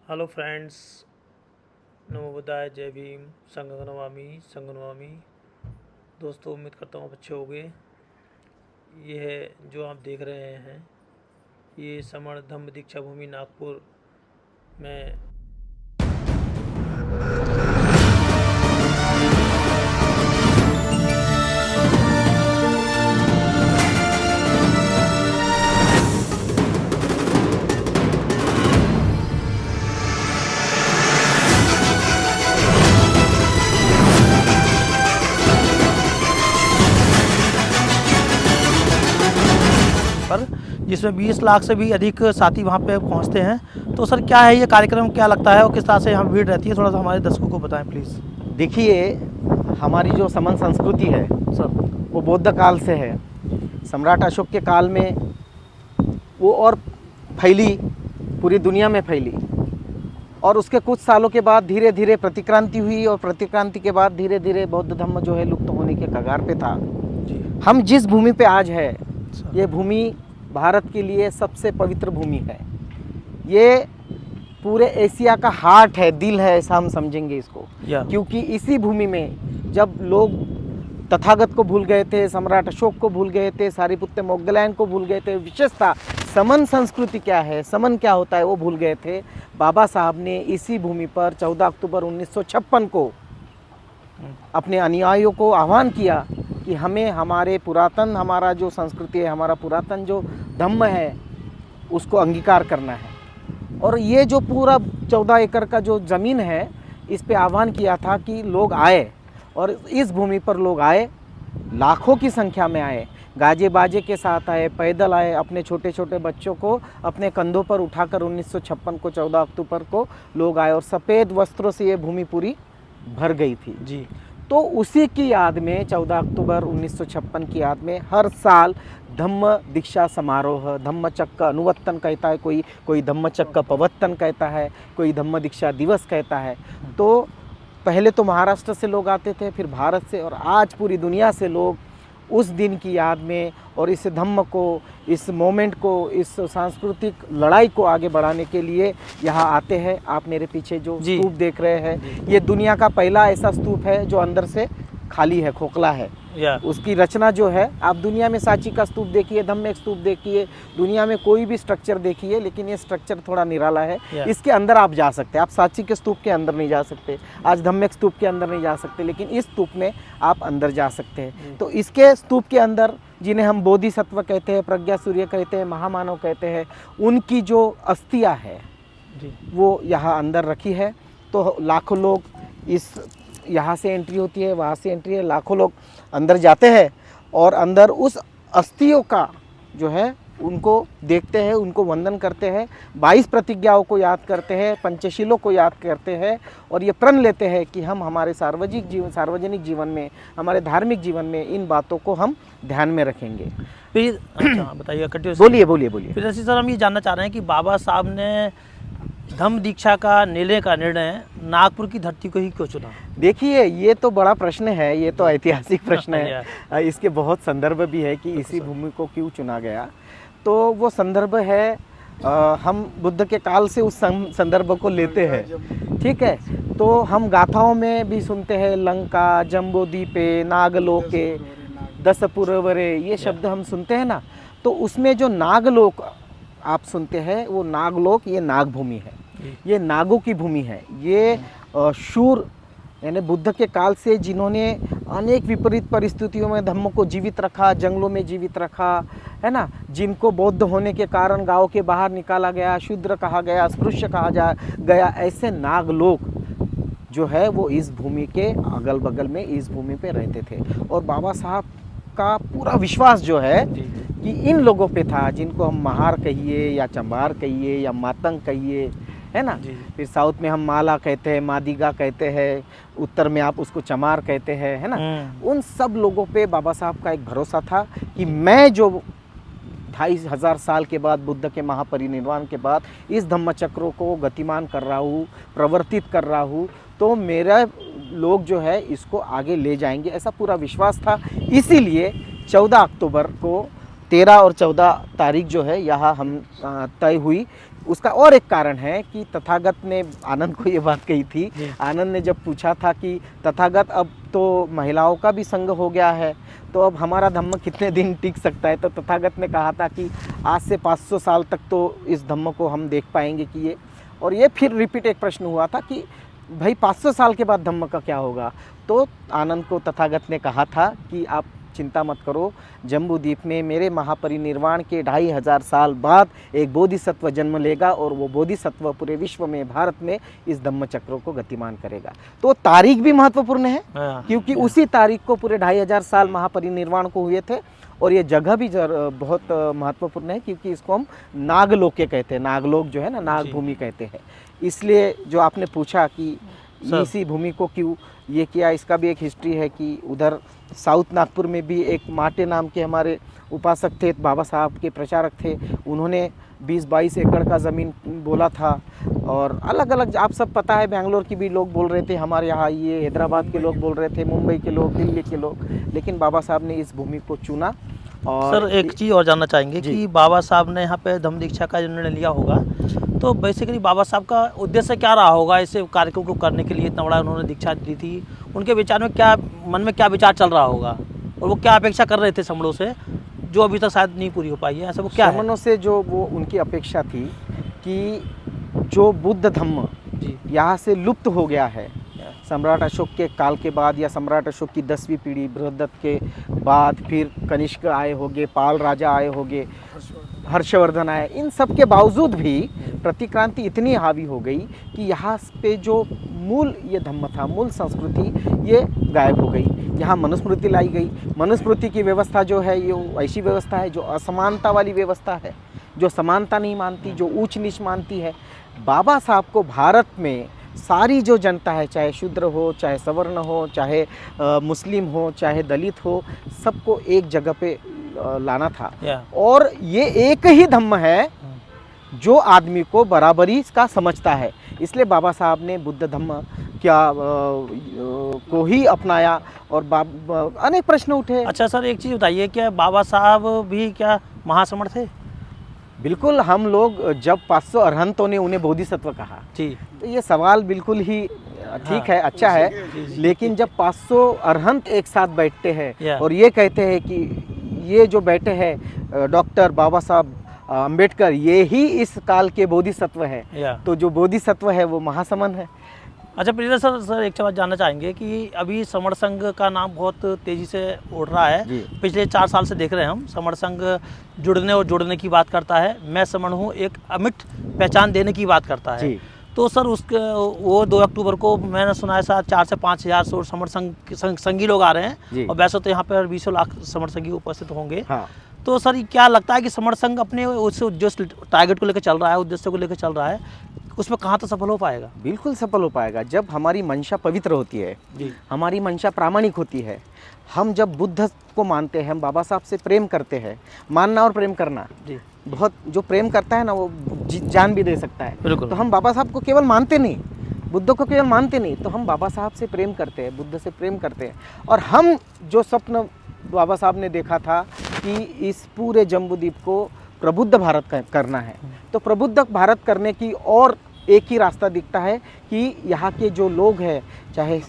Hello friends, नमो बुद्धाय, जय भीम, संग नमामि। दोस्तों, उम्मीद करता हूँ आप अच्छे होंगे। ये है जो आप देख रहे हैं, ये समण धम्म दीक्षा भूमि नागपुर में पर जिसमें 20 लाख से भी अधिक साथी वहाँ पे पहुँचते हैं। तो सर, क्या है ये कार्यक्रम, क्या लगता है और किस तरह से यहाँ भीड़ रहती है, थोड़ा सा हमारे दर्शकों को बताएं प्लीज़। देखिए, हमारी जो समन संस्कृति है सर, वो बौद्ध काल से है। सम्राट अशोक के काल में वो और फैली, पूरी दुनिया में फैली, और उसके कुछ सालों के बाद धीरे धीरे प्रतिक्रांति हुई, और प्रतिक्रांति के बाद धीरे धीरे बौद्ध धर्म जो है लुप्त होने के कगार पे था। जी हम जिस भूमि पे आज है, सर। ये भूमि भारत के लिए सबसे पवित्र भूमि है। ये पूरे एशिया का हार्ट है, दिल है, ऐसा हम समझेंगे इसको। क्योंकि इसी भूमि में जब लोग तथागत को भूल गए थे, सम्राट अशोक को भूल गए थे, सारिपुत्त मोगलायन को भूल गए थे, विशेषता समन संस्कृति क्या है, समन क्या होता है, वो भूल गए थे। बाबा साहब ने इसी भूमि पर 14 अक्टूबर 1956 को अपने अनुयायियों को आह्वान किया कि हमें हमारे पुरातन, हमारा जो संस्कृति है, हमारा पुरातन जो धम्म है, उसको अंगीकार करना है। और ये जो पूरा 14 एकड़ का जो ज़मीन है, इस पे आह्वान किया था कि लोग आए, और इस भूमि पर लोग आए, लाखों की संख्या में आए, गाजे बाजे के साथ आए, पैदल आए, अपने छोटे छोटे बच्चों को अपने कंधों पर उठाकर 1956 को 14 अक्टूबर को लोग आए, और सफ़ेद वस्त्रों से ये भूमि पूरी भर गई थी जी। तो उसी की याद में 14 अक्टूबर 1956 की याद में हर साल धम्म दीक्षा समारोह, धम्म चक्र अनुवर्तन कहता है, कोई धम्म चक्र पवर्तन कहता है, कोई धम्म दीक्षा दिवस कहता है। तो पहले तो महाराष्ट्र से लोग आते थे, फिर भारत से, और आज पूरी दुनिया से लोग उस दिन की याद में और इस धम्म को, इस मोमेंट को, इस सांस्कृतिक लड़ाई को आगे बढ़ाने के लिए यहाँ आते हैं। आप मेरे पीछे जो स्तूप देख रहे हैं, ये दुनिया का पहला ऐसा स्तूप है जो अंदर से खाली है, खोखला है। उसकी रचना जो है, आप दुनिया में सांची का स्तूप देखिए, धम्मिक स्तूप देखिए, दुनिया में कोई भी स्ट्रक्चर देखिए, लेकिन ये स्ट्रक्चर थोड़ा निराला है। इसके अंदर आप जा सकते हैं, आप सांची के स्तूप के अंदर नहीं जा सकते, आज धम्मिक स्तूप के अंदर नहीं जा सकते, लेकिन इस स्तूप में आप अंदर जा सकते हैं। तो इसके स्तूप के अंदर, जिन्हें हम बोधिसत्व कहते हैं, प्रज्ञा सूर्य कहते हैं, महामानव कहते हैं, उनकी जो अस्थियाँ है वो यहाँ अंदर रखी है। तो लाखों लोग यहाँ से एंट्री होती है, वहाँ से एंट्री है, लाखों लोग अंदर जाते हैं, और अंदर उस अस्थियों का जो है उनको देखते हैं, उनको वंदन करते हैं, 22 प्रतिज्ञाओं को याद करते हैं, पंचशीलों को याद करते हैं, और ये प्रण लेते हैं कि हम हमारे सार्वजनिक जीवन में, हमारे धार्मिक जीवन में इन बातों को हम ध्यान में रखेंगे। फिर अच्छा बताइए, बोलिए। फिर ऐसे सर, हम ये जानना चाह रहे हैं कि बाबा साहब ने धम्म दीक्षा का लेने का निर्णय नागपुर की धरती को ही क्यों चुना? देखिए, ये तो बड़ा प्रश्न है, ये तो ऐतिहासिक प्रश्न है। इसके बहुत संदर्भ भी है कि इसी भूमि को क्यों चुना गया। तो वो संदर्भ है, हम बुद्ध के काल से उस संदर्भ को लेते हैं, ठीक है। तो हम गाथाओं में भी सुनते हैं, लंका, जम्बूद्वीपे, नागलोके, 10 पुरवरे, ये शब्द हम सुनते हैं ना। तो उसमें जो नागलोक आप सुनते हैं, वो नागलोक, ये नाग भूमि है, ये नागों की भूमि है। ये शूर, यानी बुद्ध के काल से जिन्होंने अनेक विपरीत परिस्थितियों में धम्म को जीवित रखा, जंगलों में जीवित रखा, है ना, जिनको बौद्ध होने के कारण गांव के बाहर निकाला गया, शूद्र कहा गया, अस्पृश्य कहा गया, ऐसे नागलोक जो है वो इस भूमि के अगल बगल में, इस भूमि पे रहते थे। और बाबा साहब का पूरा विश्वास जो है कि इन लोगों पे था, जिनको हम महार कहिए या चंबार कहिए या मातंग कहिए, है ना। फिर साउथ में हम माला कहते हैं, मादिगा कहते हैं, उत्तर में आप उसको चमार कहते हैं, है ना। उन सब लोगों पे बाबा साहब का एक भरोसा था कि मैं जो 2500 साल के बाद, बुद्ध के महापरिनिर्वाण के बाद, इस धम्मचक्रों को गतिमान कर रहा हूँ, प्रवर्तित कर रहा हूँ, तो मेरा लोग जो है इसको आगे ले जाएंगे, ऐसा पूरा विश्वास था। इसीलिए 14 अक्टूबर को 13 और 14 तारीख जो है यहाँ हम तय हुई उसका और एक कारण है कि तथागत ने आनंद को ये बात कही थी। जी। आनंद ने जब पूछा था कि तथागत अब तो महिलाओं का भी संग हो गया है, तो अब हमारा धम्म कितने दिन टिक सकता है, तो तथागत ने कहा था कि आज से 500 साल तक तो इस धम्म को हम देख पाएंगे कि ये, और ये फिर रिपीट एक प्रश्न हुआ था कि भाई 500 साल के बाद धम्म का क्या होगा। तो आनंद को तथागत ने कहा था कि आप चिंता मत करो, जम्बूद्वीप में मेरे महापरिनिर्वाण के 2500 साल बाद एक बोधिसत्व जन्म लेगा और वो बोधिसत्व पूरे विश्व में, भारत में इस धम्म चक्र को गतिमान करेगा। तो तारीख भी महत्वपूर्ण है क्योंकि उसी तारीख को पूरे 2500 साल महापरिनिर्वाण को हुए थे। और ये जगह भी बहुत महत्वपूर्ण है क्योंकि इसको हम नागलोके कहते हैं, नागलोक जो है ना, नाग भूमि कहते हैं। इसलिए जो आपने पूछा कि इसी भूमि को क्यों ये किया, इसका भी एक हिस्ट्री है कि उधर साउथ नागपुर में भी एक माटे नाम के हमारे उपासक थे, बाबा साहब के प्रचारक थे, उन्होंने 20-22 एकड़ का ज़मीन बोला था। और अलग अलग आप सब पता है, बेंगलोर की भी लोग बोल रहे थे हमारे यहाँ, ये हैदराबाद के लोग बोल रहे थे, मुंबई के लोग, दिल्ली के लोग, लेकिन बाबा साहब ने इस भूमि को चुना। और सर एक चीज़ और जानना चाहेंगे कि बाबा साहब ने यहाँ पे धम्म दीक्षा का निर्णय लिया होगा, तो बेसिकली बाबा साहब का उद्देश्य क्या रहा होगा इस कार्यक्रम को करने के लिए? इतना बड़ा उन्होंने दीक्षा दी थी, उनके विचार में क्या, मन में क्या विचार चल रहा होगा और वो क्या अपेक्षा कर रहे थे समणों से जो अभी तक शायद नहीं पूरी हो पाई है? ऐसा वो क्या है? समणों से जो वो उनकी अपेक्षा थी कि जो बुद्ध धम्म यहाँ से लुप्त हो गया है, सम्राट अशोक के काल के बाद या सम्राट अशोक की 10वीं पीढ़ी बृहदत्त के बाद, फिर कनिष्क आए होंगे, पाल राजा आए होंगे, हर्षवर्धन आए, इन सब के बावजूद भी प्रतिक्रांति इतनी हावी हो गई कि यहाँ पे जो मूल ये धम्म था, मूल संस्कृति, ये गायब हो गई। यहाँ मनुस्मृति लाई गई। मनुस्मृति की व्यवस्था जो है ये ऐसी व्यवस्था है जो असमानता वाली व्यवस्था है, जो समानता नहीं मानती, जो ऊंच नीच मानती है। बाबा साहब को भारत में सारी जो जनता है, चाहे शूद्र हो, चाहे सवर्ण हो, चाहे मुस्लिम हो, चाहे दलित हो, सबको एक जगह पे लाना था। और ये एक ही धम्म है जो आदमी को बराबरी का समझता है। इसलिए बाबा साहब ने बुद्ध धम्म को ही अपनाया और अनेक प्रश्न उठे। अच्छा सर एक चीज़ बताइए, क्या बाबा साहब भी क्या महासमण थे? बिल्कुल। हम लोग जब 500 अरहंतों ने उन्हें बोधिसत्व कहा जी, तो ये सवाल बिल्कुल ही ठीक है, अच्छा है, लेकिन जब 500 अरहंत एक साथ बैठते हैं और ये कहते हैं कि ये जो बैठे हैं डॉक्टर बाबा साहब अम्बेडकर, ये ही इस काल के बोधिसत्व है, तो जो बोधिसत्व है वो महासमन है। अच्छा प्रिय सर एक बात जानना चाहेंगे कि अभी समण संघ का नाम बहुत तेज़ी से उड़ रहा है। पिछले 4 साल से देख रहे हैं हम, समण संघ जुड़ने और जोड़ने की बात करता है, मैं समण हूँ एक अमिट पहचान देने की बात करता है। तो सर उसके वो 2 अक्टूबर को मैंने सुना है शायद 4 से 5 हज़ार समण संघी लोग आ रहे हैं, और वैसे तो यहाँ पर 20 लाख समण संघी उपस्थित होंगे। तो सर क्या लगता है कि समण संघ अपने उस जो टारगेट को लेकर चल रहा है, उद्देश्य को लेकर चल रहा है, उसमें कहाँ तो सफल हो पाएगा? बिल्कुल सफल हो पाएगा जब हमारी मंशा पवित्र होती है, हमारी मंशा प्रामाणिक होती है। हम जब बुद्ध को मानते हैं, हम बाबा साहब से प्रेम करते हैं। मानना और प्रेम करना, बहुत जो प्रेम करता है ना वो जान भी दे सकता है। तो हम बाबा साहब को केवल मानते नहीं, बुद्ध को केवल मानते नहीं, तो हम बाबा साहब से प्रेम करते हैं, बुद्ध से प्रेम करते हैं। और हम जो स्वप्न बाबा साहब ने देखा था कि इस पूरे जम्बूद्वीप को प्रबुद्ध भारत करना है, तो प्रबुद्ध भारत करने की और एक ही रास्ता दिखता है कि यहाँ के जो लोग हैं, चाहे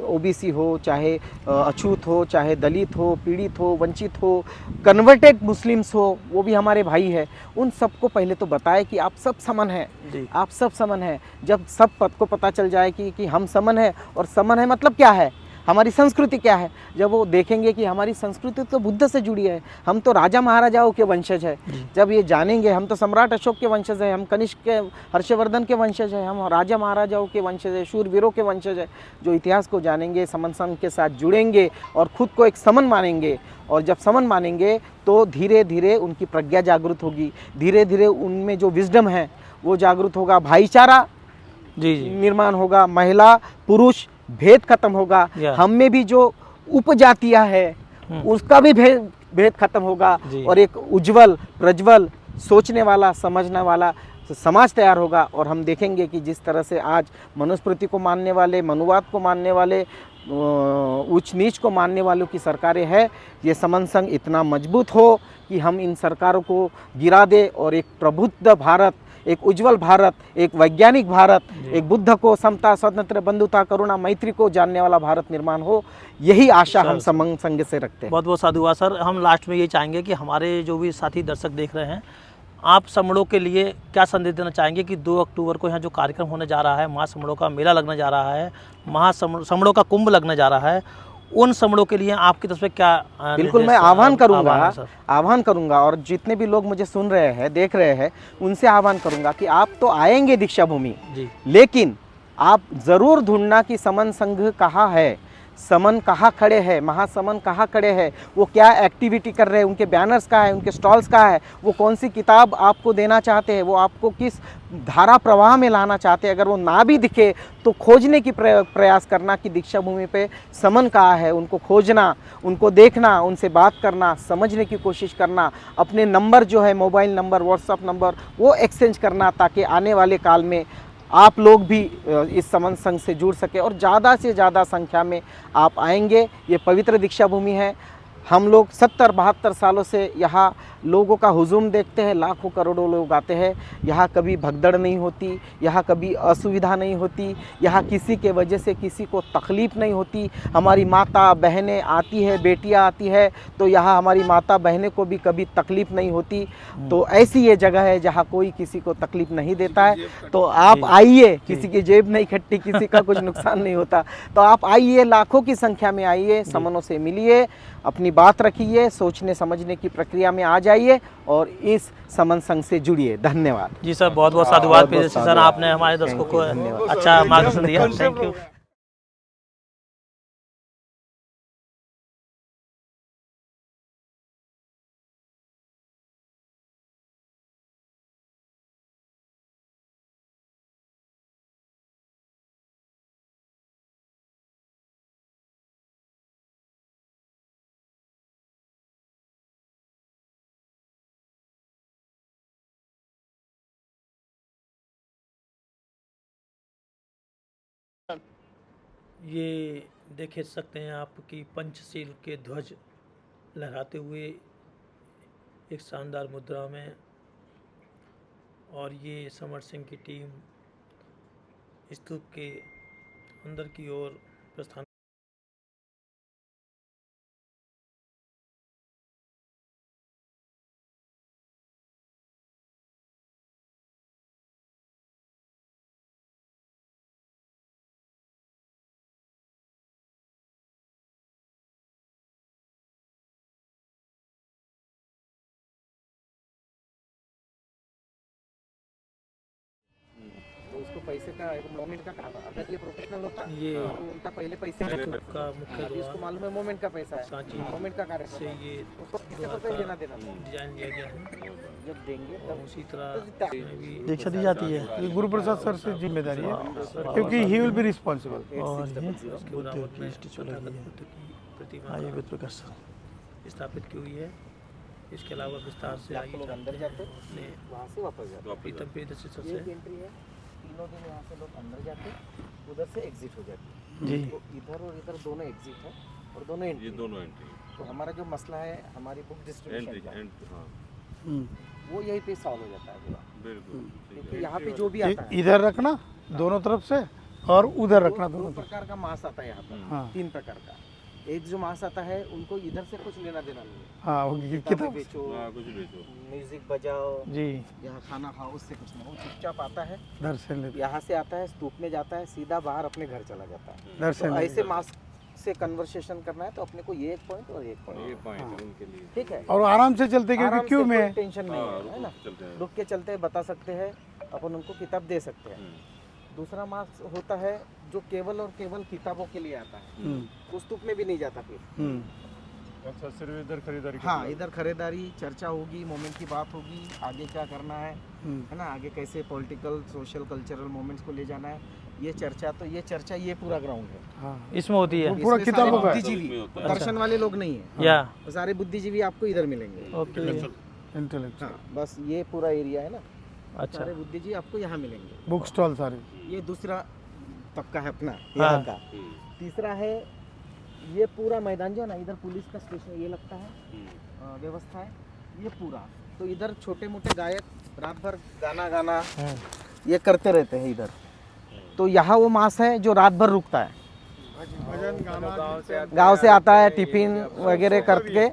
ओबीसी हो, चाहे अछूत हो, चाहे दलित हो, पीड़ित हो, वंचित हो, कन्वर्टेड मुस्लिम्स हो, वो भी हमारे भाई है। उन सबको पहले तो बताए कि आप सब समन हैं, आप सब समन हैं। जब सब पद को पता चल जाए कि हम समन हैं, और समन है मतलब क्या है, हमारी संस्कृति क्या है, जब वो देखेंगे कि हमारी संस्कृति तो बुद्ध से जुड़ी है, हम तो राजा महाराजाओं के वंशज है, जब ये जानेंगे हम तो सम्राट अशोक के वंशज है, हम कनिष्क के, हर्षवर्धन के वंशज है, हम राजा महाराजाओं के वंशज है, शूरवीरों के वंशज है, जो इतिहास को जानेंगे, समन संघ के साथ जुड़ेंगे और खुद को एक समन मानेंगे। और जब समन मानेंगे तो धीरे धीरे उनकी प्रज्ञा जागृत होगी, धीरे धीरे उनमें जो विजडम है वो जागृत होगा, भाईचारा निर्माण होगा, महिला पुरुष भेद खत्म होगा, हम में भी जो उपजातियां है उसका भी भेद खत्म होगा, और एक उज्जवल प्रज्वल सोचने वाला समझने वाला समाज तैयार होगा। और हम देखेंगे कि जिस तरह से आज मनुस्मृति को मानने वाले, मनुवाद को मानने वाले, उच्च नीच को मानने वालों की सरकारें हैं, ये समन संघ इतना मजबूत हो कि हम इन सरकारों को गिरा दे और एक प्रबुद्ध भारत, एक उज्जवल भारत, एक वैज्ञानिक भारत, जी। एक बुद्ध को समता, स्वतंत्र, बंधुता, करुणा, मैत्री को जानने वाला भारत निर्माण हो, यही आशा हम सर, समंग संघ से रखते हैं। बहुत बहुत साधुवाद सर। हम लास्ट में ये चाहेंगे कि हमारे जो भी साथी दर्शक देख रहे हैं, आप समड़ों के लिए क्या संदेश देना चाहेंगे कि 2 अक्टूबर को यहाँ जो कार्यक्रम होने जा रहा है, महासमड़ों का मेला लगने जा रहा है, समड़ों का कुंभ लगने जा रहा है, उन समड़ों के लिए आपकी तरफ से क्या बिल्कुल मैं निर्देश, आह्वान करूंगा, आह्वान है सर? आह्वान करूंगा, और जितने भी लोग मुझे सुन रहे हैं, देख रहे हैं, उनसे आह्वान करूंगा कि आप तो आएंगे दीक्षा भूमि, जी लेकिन आप जरूर ढूंढना कि समन संघ कहाँ है, समन कहाँ खड़े हैं, महासमन कहाँ खड़े हैं, वो क्या एक्टिविटी कर रहे हैं, उनके बैनर्स कहाँ है, उनके स्टॉल्स कहाँ है, वो कौन सी किताब आपको देना चाहते हैं, वो आपको किस धारा प्रवाह में लाना चाहते हैं। अगर वो ना भी दिखे तो खोजने की प्रयास करना कि दीक्षा भूमि पे समन कहाँ है, उनको खोजना, उनको देखना, उनसे बात करना, समझने की कोशिश करना, अपने नंबर जो है, मोबाइल नंबर, व्हाट्सअप नंबर, वो एक्सचेंज करना, ताकि आने वाले काल में आप लोग भी इस समन संघ से जुड़ सके और ज़्यादा से ज़्यादा संख्या में आप आएंगे। ये पवित्र दीक्षा भूमि है। हम लोग 70-72 सालों से यहाँ लोगों का हुजूम देखते हैं, लाखों करोड़ों लोग आते हैं। यहाँ कभी भगदड़ नहीं होती, यहाँ कभी असुविधा नहीं होती, यहाँ किसी के वजह से किसी को तकलीफ़ नहीं होती। हमारी माता बहनें आती है, बेटियाँ आती है, तो यहाँ हमारी माता बहनें को भी कभी तकलीफ़ नहीं होती। तो ऐसी ये जगह है जहाँ कोई किसी को तकलीफ़ नहीं देता है। तो आप आइए, किसी की जेब नहीं खट्टी, किसी का कुछ नुकसान नहीं होता। तो आप आइए, लाखों की संख्या में आइए, समनों से मिलिए, अपनी बात रखिए, सोचने समझने की प्रक्रिया में आ जाइए और इस समन संघ से जुड़िए। धन्यवाद जी सर, बहुत बहुत साधुवाद। बहुत सर साधुवाद। आपने हमारे दर्शकों को धन्यवाद। अच्छा मार्गदर्शन दिया, थैंक यू। ये देख सकते हैं आप कि पंचशील के ध्वज लहराते हुए एक शानदार मुद्रा में, और ये समर सिंह की टीम स्तूप के अंदर की ओर प्रस्थान। तो उसको पैसे का मोमेंट का अगर ये प्रोफेशनल होता ये तो उनका पहले पैसे स्तूप का मुख्य अभी उसको द्वार मालूम है मोमेंट का पैसा है, सांची मोमेंट का कार्य से ये उसको किसी को द्वार कोई का लेना देना नहीं। डिजाइन दिया गया है, जब देंगे और तब उसी तरह तो इसमें भी दीक्षा दी जाती है। ये गुरु प्रसाद सर से जिम्मेदारी है, क्योंकि ही विल बी रिस्पॉन्सिबल। और ये उसके बराबर में स्टिच वाला तथागत भी है। बुद्ध की प्रतिमा आइए विद प्रकाश सर। स्थापित की हुई है। इसके अलावा विस्तार से आगे लोग अंदर जाते अपने वहाँ से वापस जाते। प्रीतम प्रियदर्शी सर ये एक से एंट्री है, तीनों दिन यहाँ से लोग अंदर जाते, उधर से एग्जिट हो जाते। जी तो इधर और इधर दोनों एग्जिट है और दोनों एंट्री। ये दोनों एंट्री तो हमारा जो मसला है हमारी बुक डिस्ट्रीब्यूशन एंट्री का, एंट्री हाँ वो यहीं पे सॉल्व हो जाता है पूरा। बिल्कुल ठीक क्योंकि है यहाँ पे जो भी आता है इधर रखना दोनों तरफ से और उधर रखना दो दोनों तरफ। प्रकार का मांस आता है यहाँ पर, हाँ 3 प्रकार का। एक जो मांस आता है उनको इधर से कुछ लेना देना नहीं है। हाँ वो किताबें किताब बेचो, हाँ कुछ बेचो म्यूजिक बजाओ, जी यहाँ खाना खाओ, उससे कुछ नहीं। वो चुपचाप आता है, दर्शन लेते यहाँ से आता है, स्तूप में जाता है, सीधा बाहर अपने घर चला जाता है। दर्शन तो लेते। ऐसे मास्क से कन्वर्सेशन करना है तो अपने को ये एक पॉइंट और एक ये पॉइंट, पॉइंट है उनके लिए ठीक है। और आराम से चलते आराम क्योंकि से क्यों कोई में टेंशन नहीं हाँ है, है ना। चलते हैं रुक के चलते बता सकते हैं, अपन उनको किताब दे सकते हैं। दूसरा मार्क्स होता है जो केवल और केवल किताबों के लिए आता है, उस स्तूप में भी नहीं जाता फिर। अच्छा सिर्फ इधर खरीदारी हाँ, इधर खरीदारी चर्चा होगी, मोमेंट की बात होगी, आगे क्या करना है ना, आगे कैसे पॉलिटिकल सोशल कल्चरल मोमेंट्स को ले जाना है, ये चर्चा। तो ये चर्चा ये पूरा ग्राउंड है। हाँ इसमें होती है। वो पूरा इसमें किताबों सारे का है। बुद्धिजीवी, होता है। दर्शन वाले लोग नहीं है, या वो सारे बुद्धिजीवी आपको इधर मिलेंगे। ओके, इंटेलेक्चुअल हाँ, बस ये पूरा एरिया है ना, अच्छा सारे बुद्धिजीवी आपको यहाँ मिलेंगे। बुक स्टॉल सारे। ये दूसरा तबका है अपना हाँ। यहाँ का। तीसरा है ये पूरा मैदान जो है ना, इधर पुलिस का स्टेशन ये लगता है, व्यवस्था है, ये पूरा तो इधर छोटे मोटे गायक रात भर गाना गाना ये करते रहते हैं इधर। तो यहाँ वो मास है जो रात भर रुकता है, भजन गाना गांव से आता है टिफिन वगैरह करके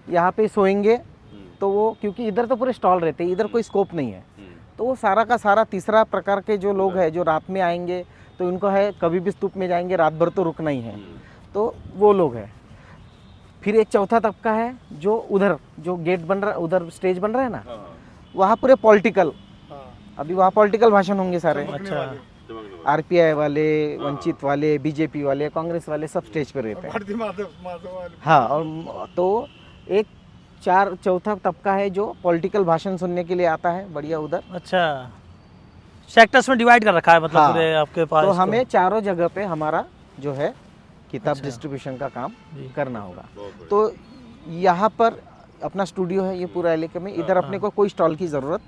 यहाँ पे सोएंगे। तो वो क्योंकि इधर तो पूरे स्टॉल रहते हैं, इधर कोई स्कोप नहीं है, तो वो सारा का सारा तीसरा प्रकार के जो लोग हैं जो रात में आएंगे तो इनको है कभी भी स्तूप में जाएंगे, रात भर तो रुकना ही है, तो वो लोग हैं। फिर एक चौथा तबका है जो उधर जो गेट बन रहा है, उधर स्टेज बन रहा है ना, वहाँ पूरे पॉलिटिकल, अभी वहाँ पॉलिटिकल भाषण होंगे सारे। अच्छा आरपीआई वाले, वंचित वाले, बीजेपी वाले, कांग्रेस वाले सब स्टेज पे रहते हैं। भारती माधव वाले। हाँ, और तो एक चौथा तबका है जो पॉलिटिकल भाषण सुनने के लिए आता है, बढ़िया उधर। अच्छा, सेक्टर्स में डिवाइड कर रखा है मतलब हाँ, पूरे आपके पास। तो हमें चारों जगह पे हमारा जो है किताब अच्छा। डिस्ट्रीब्यूशन का काम जी। करना होगा। तो यहाँ पर अपना स्टूडियो है ये पूरा इलाके में, इधर अपने को कोई स्टॉल की ज़रूरत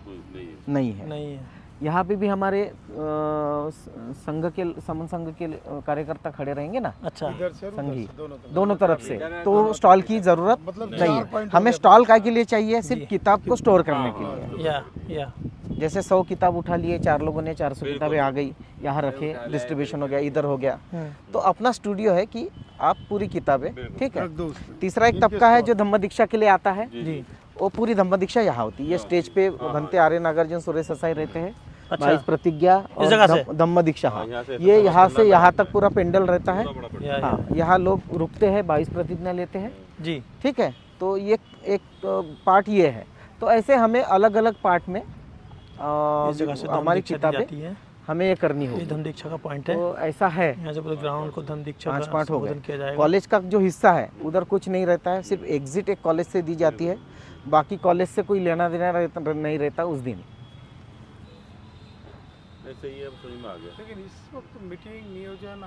नहीं है। नहीं है। यहाँ पे भी हमारे संघ के समन संघ के कार्यकर्ता खड़े रहेंगे ना, अच्छा इधर से और उधर संघी से, दोनों तरफ से, तो स्टॉल की ज़रूरत मतलब नहीं 4 है। पॉइंट हमें स्टॉल काय के लिए चाहिए, सिर्फ किताब को स्टोर करने के लिए। या जैसे 100 किताब उठा लिए, 4 लोगों ने 400 किताबें आ गई, यहाँ रखे, डिस्ट्रीब्यूशन हो गया, इधर हो गया। तो अपना स्टूडियो है कि आप पूरी किताबें, ठीक है। रख दो उसमें। तीसरा एक तबका है जो धम्म दीक्षा के लिए आता है, जी। वो पूरी धम्म दीक्षा यहाँ होती है। ये स्टेज पे बनते आर्य नागार्जुन सुरेश ससाई रहते हैं, अच्छा। 22 प्रतिज्ञा और जगह से? धम्म दीक्षा। हाँ, ये यहाँ से यहाँ तक पूरा पेंडल रहता है। या हाँ, यहाँ लोग रुकते हैं, 22 प्रतिज्ञा लेते हैं, जी। ठीक है। तो ये एक पार्ट ये है। तो ऐसे हमें अलग अलग पार्ट में इस जगह से हमारी धम्म दीक्षा दी किताबें जाती है। हमें ये करनी ये होगी। धम्म दीक्षा का पॉइंट है। तो ऐसा है, यहाँ से पूरे ग्राउंड को धम्म दीक्षा 5 का पार्ट हो संबोधन किया गए। जाएगा। कॉलेज का जो हिस्सा है उधर कुछ नहीं रहता है, सिर्फ एग्जिट एक कॉलेज से दी जाती है, बाकी कॉलेज से कोई लेना देना नहीं रहता उस दिन। ऐसे ही अब समझ में आ गया। लेकिन इस वक्त मीटिंग नियोजन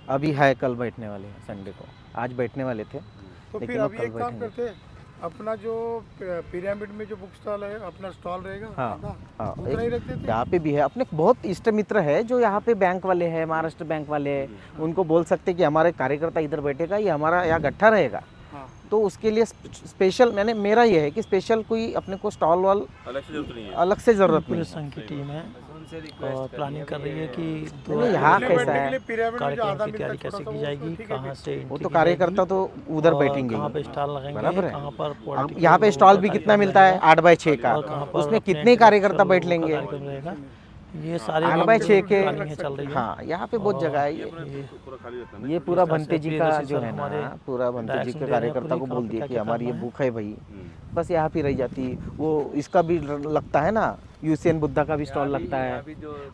अभी है, कल बैठने वाले हैं, संडे को। आज बैठने वाले थे, तो लेकिन फिर अब अभी कल एक काम बैठेंगे। करते हैं, अपना जो पिरामिड में जो बुक स्टॉल है अपना स्टॉल रहेगा हाँ, आधा, हाँ, उतना ही रख देते हैं। यहाँ पे भी है। अपने बहुत इष्ट मित्र है जो यहाँ पे बैंक वाले हैं, महाराष्ट्र बैंक वाले हैं, उनको बोल सकते कि हमारे कार्यकर्ता इधर बैठेगा, ये हमारा यहाँ गट्ठा रहेगा। हाँ। तो उसके लिए स्पेशल मैंने मेरा ये है कि स्पेशल कोई अपने को स्टॉल वाल अलग से जरूरत नहीं है। अलग से ज़रूरत पूरे नहीं। संघ की टीम है और प्लानिंग कर रही है कि नहीं, यहाँ बैठने कैसा के है, लिए पिरामिड में जो कार्यक्रम आधा की मिलता तैयारी है कैसे छोटा की सा, वो जाएगी, ठीक है कहाँ से वो entry तो की कार्यकर्ता जाएगी, तो उधर और बैठेंगे कहाँ ही। पे स्टॉल लगेंगे, बराबर है। कहाँ पर अब political यहाँ पे लोगों स्टॉल का भी कितना कार्यक्रम मिलता है, रहेगा, 8x6 का, और कहाँ पर उसमें अपने कितने कार्यकर्ता intellectual बैठ लोगों का लेंगे। कार्यक्रम रहेगा। ये सारे 8x6 के, प्लानिंग चल रही है। हाँ, यहाँ पे बहुत जगह है। पूरा खाली रहता है ना। ये पूरा इस तरह भंते से जी का प्रियदर्शी जो सर है ना, हमारे पूरा भंते जी डायरेक्शन के दे रहे हैं कार्यकर्ता पूरी को कहाँ बोल पे दिया कि क्या हमारी ये करना है। भूख है भाई, बस यहाँ पे रह जाती। वो इसका भी लगता है ना, यूसेन बुद्धा का भी स्टॉल लगता है।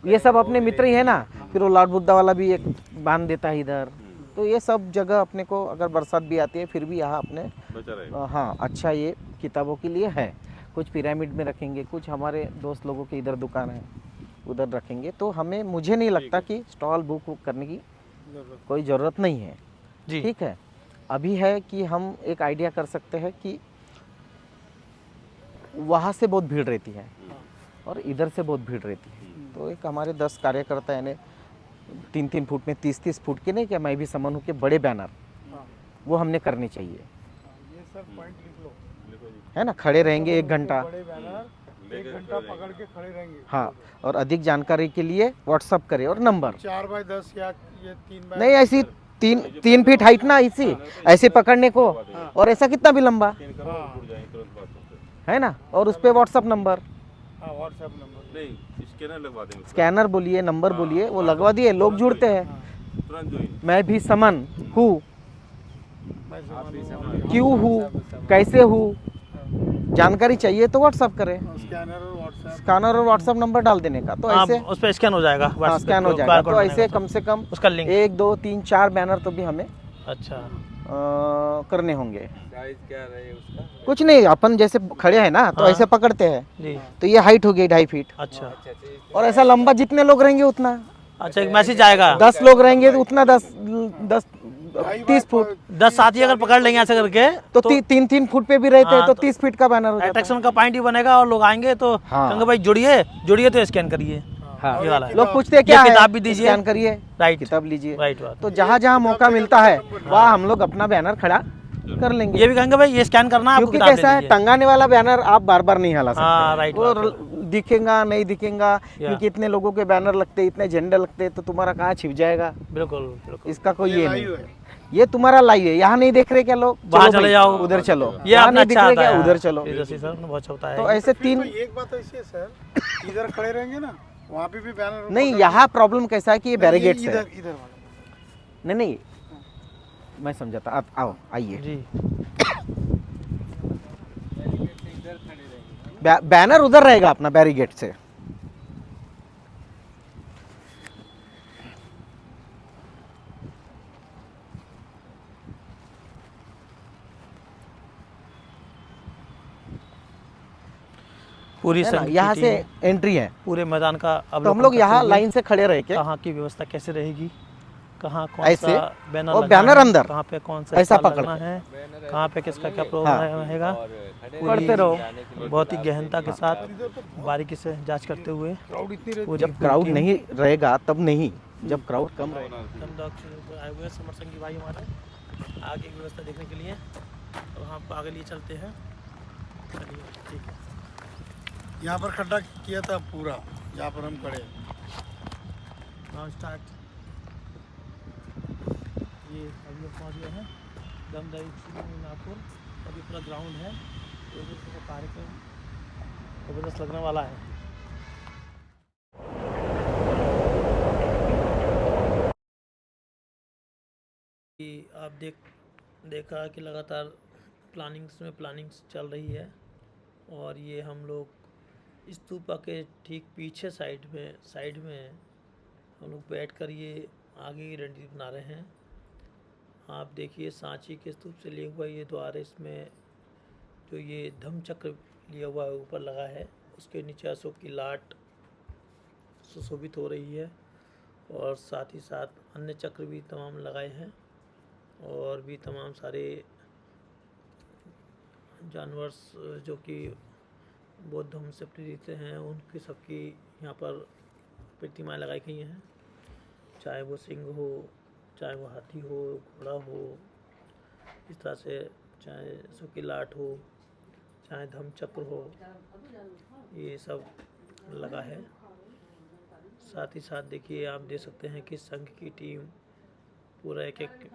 ये सब अपने मित्र ही है ना। फिर वो लॉर्ड बुद्धा वाला भी एक बांध देता है इधर। तो ये सब जगह अपने को, अगर बरसात भी आती है फिर भी यहाँ अपने बचा रहेगा। हाँ अच्छा ये किताबों के लिए है। कुछ पिरामिड में रखेंगे, कुछ हमारे दोस्त लोगों के इधर दुकान है उधर रखेंगे। तो हमें, मुझे नहीं लगता कि स्टॉल बुक करने की कोई ज़रूरत नहीं है। जी। ठीक है, अभी है कि हम एक आइडिया कर सकते हैं कि वहाँ से बहुत भीड़ रहती है और इधर से बहुत भीड़ रहती है। तो एक हमारे 10 कार्यकर्ता यानी 3-3 फुट में 30-30 फुट के, नहीं क्या मैं भी समझ हूँ कि बड़े बैनर वो हमने करने चाहिए, ये सर पॉइंट लिख लो। है ना। खड़े रहेंगे 1 घंटा, बड़े बैनर 1 घंटा पकड़ के खड़े रहेंगे। हाँ, और अधिक जानकारी के लिए व्हाट्सअप करें और नंबर 4x10 या ये 3x नहीं, ऐसी 3 फीट हाइट ना, इसी ऐसे पकड़ने को, और ऐसा कितना भी लंबा उड़ जाएंगे तुरंत बात होते। है ना। और उस पर व्हाट्सअप नंबर, हाँ व्हाट्सएप नंबर नहीं, स्कैनर लगवा देंगे। स्कैनर बोलिए, नंबर बोलिए, वो लगवा दिए, लोग जुड़ते हैं। तुरंत जो ही। मैं भी समन हूँ, मैं समझ क्यों हूँ, कैसे हूँ, जानकारी चाहिए तो व्हाट्सअप करें। स्कैनर और व्हाट्सएप स्कैनर और व्हाट्सअप नंबर डाल देने का, तो आप ऐसे उस पर स्कैन हो जाएगा, हाँ WhatsApp स्कैन हो पे जाएगा। QR तो कोड ऐसे बनेगा कम से कम उसका लिंक। 1, 2, 3, 4 बैनर तो भी हमें अच्छा, करने होंगे। साइज क्या रहे उसका? कुछ नहीं, अपन जैसे खड़े हैं ना तो हाँ। ऐसे पकड़ते हैं, जी। तो ये हाइट हो गई 2.5 फीट, अच्छा और ऐसा लंबा जितने लोग रहेंगे उतना, अच्छा, एक मैसेज आएगा 10 लोग रहेंगे तो उतना 30 फुट, 10 साथी अगर पकड़ लेंगे ऐसे करके तो 3-3 फुट पे भी रहते हैं हाँ, तो तो 30 फीट का बैनर हो जाता है। अट्रैक्शन का पॉइंट ही बनेगा और लोग आएंगे तो हाँ। कहेंगे भाई जुड़िए तो स्कैन करिए। हाँ, ये वाला है। लोग पूछते हैं क्या ये है, किताब भी दीजिए। स्कैन करिए, राइट, किताब लीजिए। राइट बात। तो जहाँ जहाँ मौका मिलता है वहाँ हम लोग अपना बैनर खड़ा कर लेंगे। ये भी कहेंगे भाई ये स्कैन करना है आपको, क्योंकि किताब ले कैसा है, लीजिए। टंगाने वाला बैनर आप बार बार नहीं हिला सकते। हाँ राइट, वो दिखेगा नहीं दिखेगा, क्योंकि इतने लोगों के बैनर लगते हैं, इतने झंडे लगते हैं, तो तुम्हारा कहाँ छिप जाएगा। बिल्कुल बिल्कुल। इसका कोई ये नहीं, ये तुम्हारा लाइव है, यहाँ नहीं देख रहे क्या लोग, वहाँ चलो चले भाई, जाओ, उधर चलो, ये यहाँ आपने नहीं दिख अच्छा रहे क्या, आता है उधर चलो। जैसे सर ने बहुत होता है। तो ऐसे तीन, एक बात ऐसी है सर, इधर खड़े रहेंगे ना, वहाँ पे भी बैनर नहीं यहाँ प्रॉब्लम कैसा है कि ये बैरिगेट्स है। इधर इधर वाला नहीं नहीं, मैं समझाता, आप आओ, आइए। जी बैनर उधर रहेगा अपना बैरिगेट से। पूरी है ना, संघ की यहाँ से टीम एंट्री है, पूरे मैदान का तो हम लोग यहाँ लाइन से खड़े रहे के, कहाँ की व्यवस्था कैसे रहेगी, कहाँ कौन ऐसे, सा बैनर और लगना बैनर है, अंदर कहाँ पे कौन सा ऐसा स्टॉल पकड़ लगना के। है, कहाँ पे किसका क्या हाँ। प्रोग्राम रहेगा, पढ़ते रहो। बहुत ही गहनता के साथ बारीकी से जांच करते हुए क्राउड इतनी रहती जब क्राउड नहीं रहेगा तब नहीं, जब क्राउड कम रहेगा। हम डॉक्टर आए हुए हैं समर संघ भाई हमारे आगे की व्यवस्था देखने के लिए, तो हम आपको आगे लिए चलते हैं। चलिए ठीक है। यहाँ पर खड्डा किया था पूरा, यहाँ पर हम खड़े। Now start. ये अभी लोग पहुँच गए हैं दमदही नागपुर, अभी पूरा ग्राउंड है, तो कार्यक्रम जबरदस्त लगने वाला है। कि आप देखा कि लगातार प्लानिंग्स चल रही है, और ये हम लोग स्तूपा के ठीक पीछे साइड में हम लोग बैठकर ये आगे की रणनीति बना रहे हैं। आप देखिए सांची के स्तूप से लिया हुआ ये द्वार है, इसमें जो ये धम्म चक्र लिया हुआ है ऊपर लगा है, उसके नीचे अशोक की लाट सुशोभित हो रही है, और साथ ही साथ अन्य चक्र भी तमाम लगाए हैं, और भी तमाम सारे जानवर जो कि बौद्ध धर्म से प्रेरित हैं उनकी सबकी यहाँ पर प्रतिमाएं लगाई गई हैं, चाहे वो सिंह हो, चाहे वो हाथी हो, घोड़ा हो, इस तरह से चाहे अशोक की लाट हो, चाहे धम्म चक्र हो, ये सब लगा है। साथ ही साथ देखिए आप देख सकते हैं कि संघ की टीम पूरा एक एक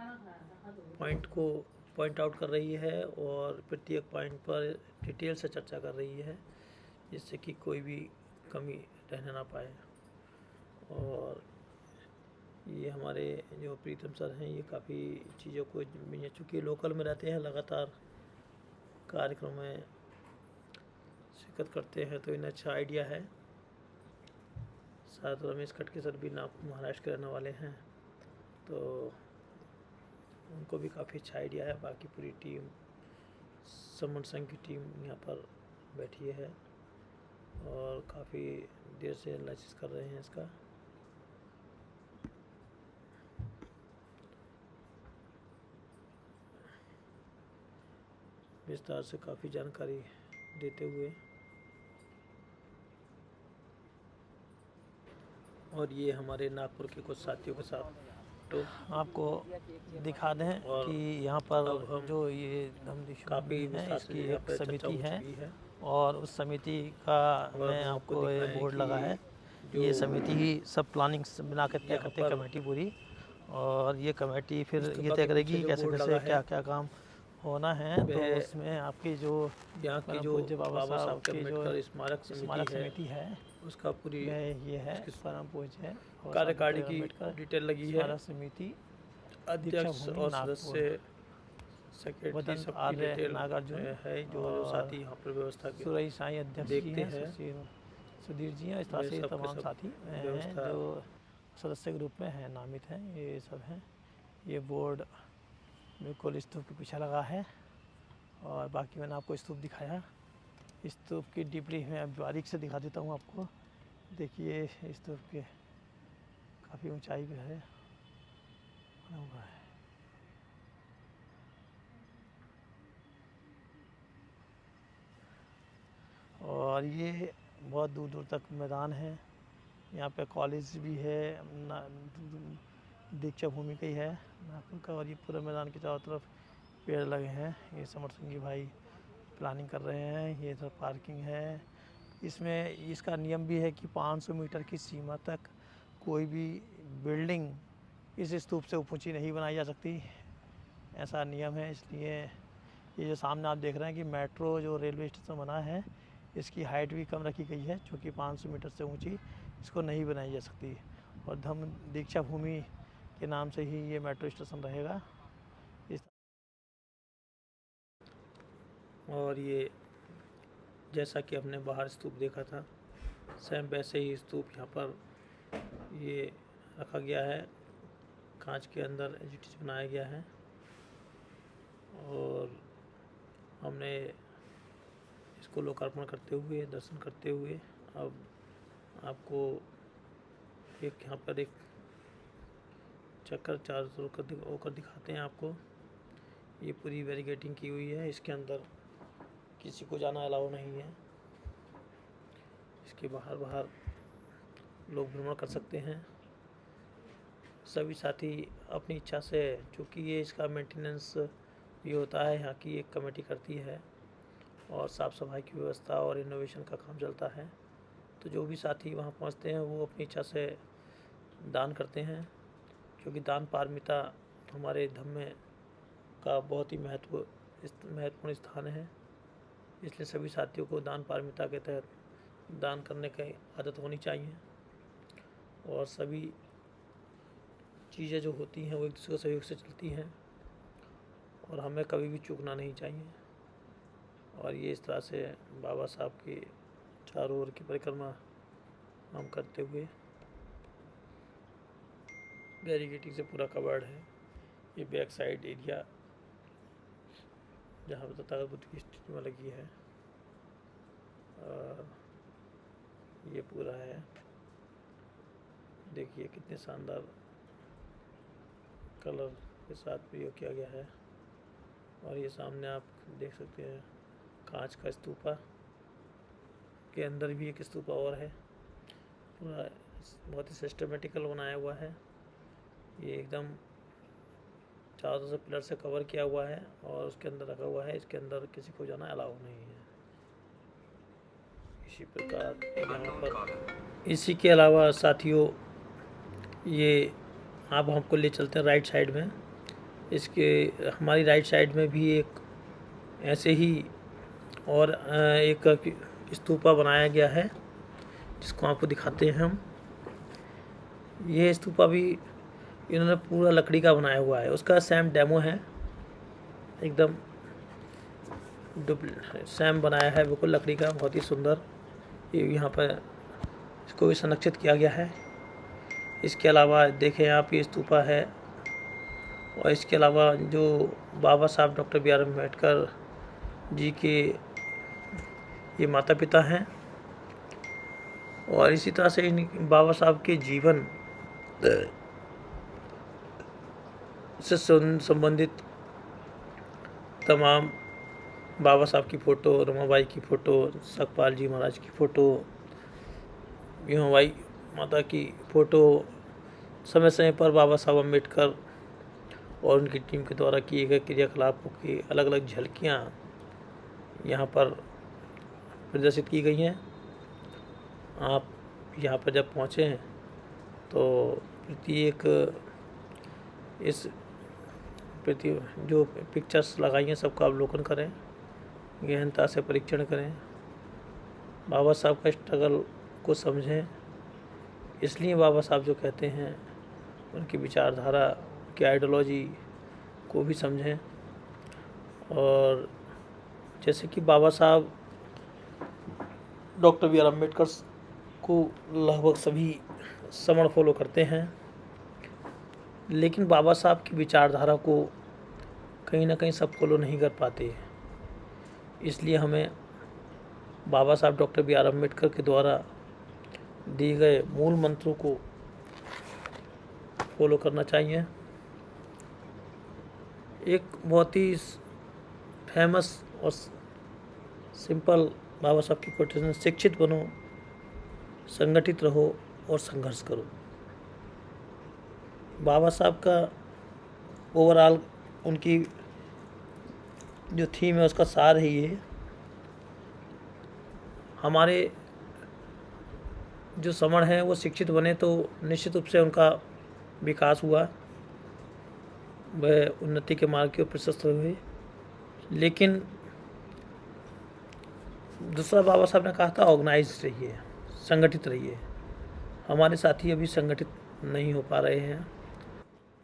पॉइंट को पॉइंट आउट कर रही है, और प्रत्येक पॉइंट पर डिटेल से चर्चा कर रही है, जिससे कि कोई भी कमी रहने ना पाए। और ये हमारे जो प्रीतम सर हैं, ये काफ़ी चीज़ों को, चूँकि लोकल में रहते हैं, लगातार कार्यक्रम में शिरकत करते हैं, तो इन्हें अच्छा आइडिया है। साथ रमेश खटके सर भी महाराष्ट्र के रहने वाले हैं, तो उनको भी काफ़ी अच्छा आइडिया है। बाकी पूरी टीम, समर संघ की टीम यहाँ पर बैठी है, और काफ़ी देर से एनालिसिस कर रहे हैं इसका। विस्तार से काफ़ी जानकारी देते हुए, और ये हमारे नागपुर के कुछ साथियों के साथ तो आपको दिखा दें कि यहाँ पर जो ये काफ़ी है, इसकी एक समिति है, और उस समिति का मैं आपको ये बोर्ड लगा है, ये समिति ही सब प्लानिंग बना के तय करते हैं कमेटी पूरी, और ये कमेटी फिर ये तय करेगी कैसे कैसे क्या क्या काम होना है। तो उसमें आपकी जो यहाँ की जो बाबा साहब की जो स्मारक समिति है, उसका पूरी ये है परम पूज्य है, कार्यकारिणी की डिटेल लगी है, समिति अध्यक्ष और सदस्य सेक्रेटरी सबकी डिटेल नागार्जुन है, जो साथी यहाँ पर व्यवस्था के सुरई साई अध्यक्ष देखते हैं, सुधीर जी हैं, इस तरह से तमाम साथी हैं जो सदस्य के रूप में हैं, नामित हैं, ये सब हैं। ये बोर्ड बिल्कुल स्तूप के पीछे लगा है, और बाकी मैंने आपको स्तूप दिखाया। स्तूप की डिपली मैं बारीक से दिखा देता हूँ आपको। देखिए स्तूप के काफ़ी ऊंचाई पे है बना हुआ है। और ये बहुत दूर दूर तक मैदान है, यहाँ पे कॉलेज भी है, दीक्षा भूमि का ही है नागपुर का, और ये पूरे मैदान के चारों तरफ पेड़ लगे हैं। ये समर सिंह जी भाई प्लानिंग कर रहे हैं। ये सब पार्किंग है। इसमें इसका नियम भी है कि 500 मीटर की सीमा तक कोई भी बिल्डिंग इस स्तूप से ऊंची नहीं बनाई जा सकती, ऐसा नियम है। इसलिए ये जो सामने आप देख रहे हैं कि मेट्रो जो रेलवे स्टेशन बना है, इसकी हाइट भी कम रखी गई है, क्योंकि 500 मीटर से ऊंची इसको नहीं बनाई जा सकती। और धम्म दीक्षा भूमि के नाम से ही ये मेट्रो स्टेशन रहेगा। और ये जैसा कि हमने बाहर स्तूप देखा था, सेम वैसे ही स्तूप यहाँ पर ये रखा गया है। कांच के अंदर एजिटिज बनाया गया है। और हमने इसको लोकार्पण करते हुए, दर्शन करते हुए, अब आपको एक यहाँ पर एक चक्कर चारों तरफ होकर दिखाते हैं आपको। ये पूरी बैरिकेडिंग की हुई है। इसके अंदर किसी को जाना अलाउ नहीं है। इसके बाहर लोग भ्रमण कर सकते हैं। सभी साथी अपनी इच्छा से, चूँकि ये इसका मेंटेनेंस भी होता है, यहाँ की एक कमेटी करती है और साफ़ सफाई की व्यवस्था और इनोवेशन का काम चलता है। तो जो भी साथी वहाँ पहुँचते हैं वो अपनी इच्छा से दान करते हैं, क्योंकि दान पारमिता हमारे धर्म का बहुत ही महत्वपूर्ण स्थान है। इसलिए सभी साथियों को दान पारमिता के तहत दान करने की आदत होनी चाहिए। और सभी चीज़ें जो होती हैं वो एक दूसरे के सहयोग से चलती हैं, और हमें कभी भी चूकना नहीं चाहिए। और ये इस तरह से बाबा साहब की चारों ओर की परिक्रमा हम करते हुए, बैरिकेडिंग से पूरा कवर्ड है। ये बैक साइड एरिया जहाँ पर तथागत बुद्ध की स्थिति लगी है, ये पूरा है। देखिए कितने शानदार कलर के साथ प्रयोग किया गया है। और ये सामने आप देख सकते हैं कांच का स्तूपा, के अंदर भी एक स्तूपा और है। पूरा बहुत ही सिस्टमेटिकल बनाया हुआ है। ये एकदम चारों से पिलर से कवर किया हुआ है और उसके अंदर रखा हुआ है। इसके अंदर किसी को जाना अलाउ नहीं है। इसी प्रकार यहाँ पर, इसी के अलावा साथियों, ये आप हमको ले चलते हैं राइट साइड में। इसके हमारी राइट साइड में भी एक ऐसे ही और एक स्तूपा बनाया गया है, जिसको आपको दिखाते हैं हम। ये स्तूपा भी इन्होंने पूरा लकड़ी का बनाया हुआ है। उसका सेम डेमो है, एकदम सेम बनाया है, बिल्कुल लकड़ी का, बहुत ही सुंदर। ये यहाँ पर इसको भी संरक्षित किया गया है। इसके अलावा देखें आप, ये स्तूपा है। और इसके अलावा जो बाबा साहब doctor B are Ambedkar ji के ये माता पिता हैं, और इसी तरह से इन बाबा साहब के जीवन से संबंधित तमाम बाबा साहब की फ़ोटो, रमाबाई की फ़ोटो, सखपाल जी महाराज की फ़ोटो, भीमाबाई माता की फ़ोटो, समय समय पर बाबा साहब अम्बेडकर और उनकी टीम के द्वारा किए गए क्रियाकलापों की अलग अलग झलकियाँ यहाँ पर प्रदर्शित की गई हैं। आप यहाँ पर जब पहुँचें तो प्रत्येक जो पिक्चर्स लगाई हैं सबका अवलोकन करें, गहनता से परीक्षण करें, बाबा साहब का स्ट्रगल को समझें। इसलिए बाबा साहब जो कहते हैं, उनकी विचारधारा की आइडियोलॉजी को भी समझें। और जैसे कि बाबा साहब डॉक्टर बी आर अम्बेडकर को लगभग सभी समण फॉलो करते हैं, लेकिन बाबा साहब की विचारधारा को कहीं ना कहीं सब फॉलो नहीं कर पाते। इसलिए हमें बाबा साहब डॉक्टर बी आर अम्बेडकर के द्वारा दिए गए मूल मंत्रों को फॉलो करना चाहिए। एक बहुत ही फेमस और सिंपल बाबा साहब की कोटेशन, शिक्षित बनो, संगठित रहो और संघर्ष करो। बाबा साहब का ओवरऑल उनकी जो थीम है उसका सार है ये। हमारे जो समण हैं वो शिक्षित बने तो निश्चित रूप से उनका विकास हुआ, वह उन्नति के मार्ग की ओर प्रशस्त हुए। लेकिन दूसरा बाबा साहब ने कहा था ऑर्गेनाइज रहिए, संगठित रहिए। हमारे साथी अभी संगठित नहीं हो पा रहे हैं,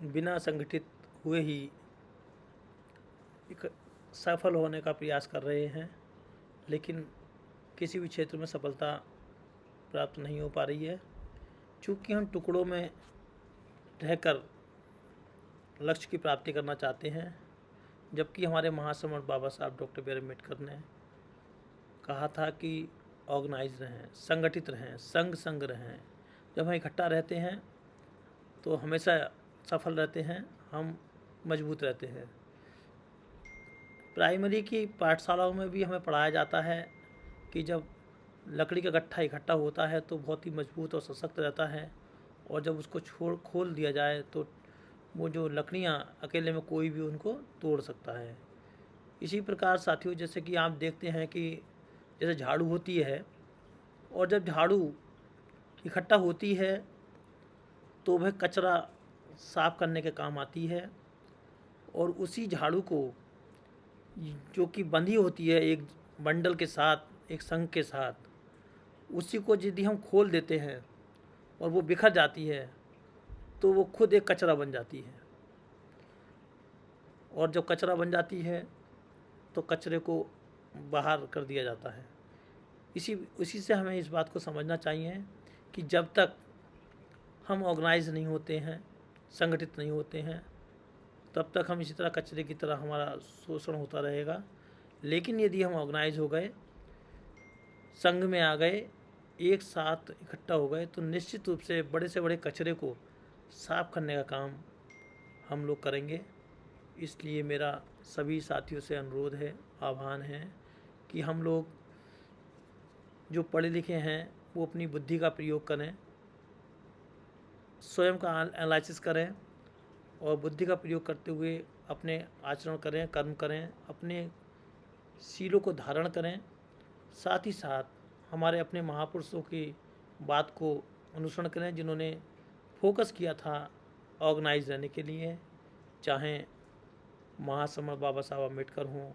बिना संगठित हुए ही एक सफल होने का प्रयास कर रहे हैं, लेकिन किसी भी क्षेत्र में सफलता प्राप्त नहीं हो पा रही है। चूँकि हम टुकड़ों में रहकर लक्ष्य की प्राप्ति करना चाहते हैं, जबकि हमारे महासमर्थ बाबा साहब डॉक्टर बी आर अम्बेडकर ने कहा था कि ऑर्गेनाइज रहें, संगठित रहें, संग रहें। जब हम इकट्ठा रहते हैं तो हमेशा सफल रहते हैं, हम मजबूत रहते हैं। प्राइमरी की पाठशालाओं में भी हमें पढ़ाया जाता है कि जब लकड़ी का गट्ठा इकट्ठा होता है तो बहुत ही मजबूत और सशक्त रहता है, और जब उसको खोल दिया जाए तो वो जो लकड़ियाँ अकेले में कोई भी उनको तोड़ सकता है। इसी प्रकार साथियों, जैसे कि आप देखते हैं कि जैसे झाड़ू होती है, और जब झाड़ू इकट्ठा होती है तो वह कचरा साफ करने के काम आती है, और उसी झाड़ू को जो कि बंधी होती है एक बंडल के साथ, एक संग के साथ, उसी को यदि हम खोल देते हैं और वो बिखर जाती है तो वो खुद एक कचरा बन जाती है। और जब कचरा बन जाती है तो कचरे को बाहर कर दिया जाता है। इसी से हमें इस बात को समझना चाहिए कि जब तक हम ऑर्गेनाइज नहीं होते हैं, संगठित नहीं होते हैं, तब तक हम इसी तरह कचरे की तरह हमारा शोषण होता रहेगा। लेकिन यदि हम ऑर्गेनाइज हो गए, संघ में आ गए, एक साथ इकट्ठा हो गए, तो निश्चित रूप से बड़े से बड़े कचरे को साफ करने का काम हम लोग करेंगे। इसलिए मेरा सभी साथियों से अनुरोध है, आह्वान है कि हम लोग जो पढ़े लिखे हैं वो अपनी बुद्धि का प्रयोग करें, स्वयं का एनालिसिस करें, और बुद्धि का प्रयोग करते हुए अपने आचरण करें, कर्म करें, अपने शीलों को धारण करें। साथ ही साथ हमारे अपने महापुरुषों की बात को अनुसरण करें, जिन्होंने फोकस किया था ऑर्गेनाइज रहने के लिए। चाहे महासमर्थ बाबा साहब अम्बेडकर हों,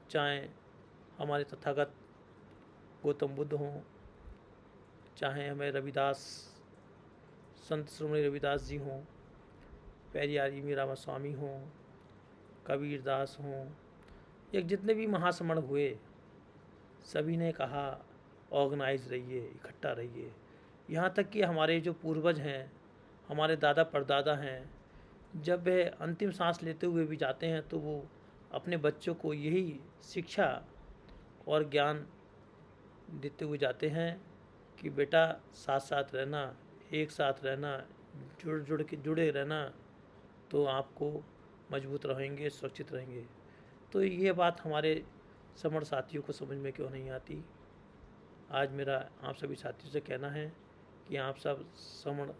चाहे हमारे तथागत गौतम बुद्ध हों, चाहे हमें रविदास, संत श्रोमणी रविदास जी हों, पेरियारी मीराबा स्वामी हों, कबीर दास हों, या जितने भी महासमण हुए, सभी ने कहा ऑर्गेनाइज रहिए, इकट्ठा रहिए। यहाँ तक कि हमारे जो पूर्वज हैं, हमारे दादा परदादा हैं, जब वे अंतिम सांस लेते हुए भी जाते हैं तो वो अपने बच्चों को यही शिक्षा और ज्ञान देते हुए जाते हैं कि बेटा साथ साथ रहना, एक साथ रहना, जुड़े रहना, तो आपको मजबूत रहेंगे, सुरक्षित रहेंगे। तो ये बात हमारे समण साथियों को समझ में क्यों नहीं आती। आज मेरा आप सभी साथियों से कहना है कि आप सब समण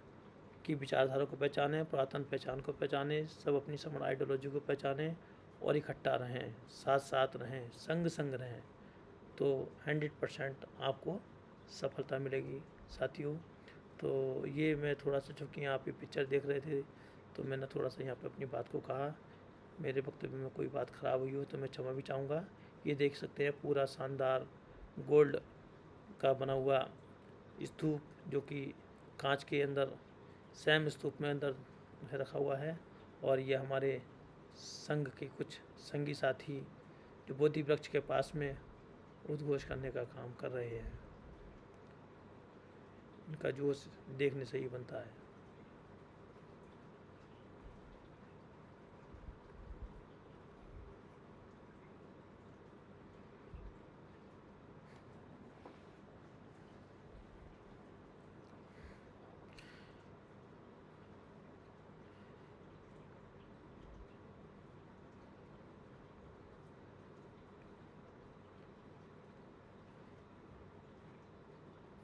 की विचारधारा को पहचानें, पुरातन पहचान को पहचानें, सब अपनी समण आइडियोलॉजी को पहचानें और इकट्ठा रहें, साथ साथ रहें, संग रहें, तो 100% आपको सफलता मिलेगी साथियों। तो ये मैं थोड़ा सा, चूँकि आप ये पिक्चर देख रहे थे तो मैंने थोड़ा सा यहाँ पे अपनी बात को कहा। मेरे वक्तव्य में कोई बात ख़राब हुई हो तो मैं क्षमा भी चाहूँगा। ये देख सकते हैं पूरा शानदार गोल्ड का बना हुआ स्तूप, जो कि कांच के अंदर सैम स्तूप में अंदर रखा हुआ है। और ये हमारे संघ के कुछ संगी साथी जो बोधि वृक्ष के पास में उद्घोष करने का काम कर रहे हैं, इनका जोश देखने से ही बनता है।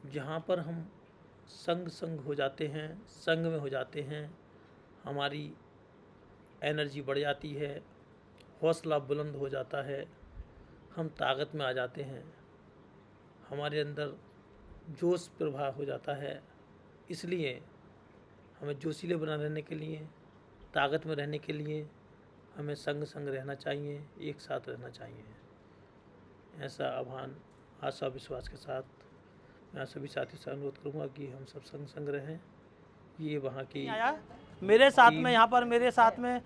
जहाँ पर हम संग हो जाते हैं, संग में हो जाते हैं, हमारी एनर्जी बढ़ जाती है हौसला बुलंद हो जाता है, हम ताकत में आ जाते हैं, हमारे अंदर जोश प्रवाह हो जाता है। इसलिए हमें जोशीले बना रहने के लिए, ताकत में रहने के लिए हमें संग संग रहना चाहिए, एक साथ रहना चाहिए। ऐसा आह्वान आशा विश्वास के साथ मैं सभी साथी से अनुरोध करूँगा कि हम सब संग संग रहें। ये वहाँ की आया मेरे साथ में, यहाँ पर मेरे साथ में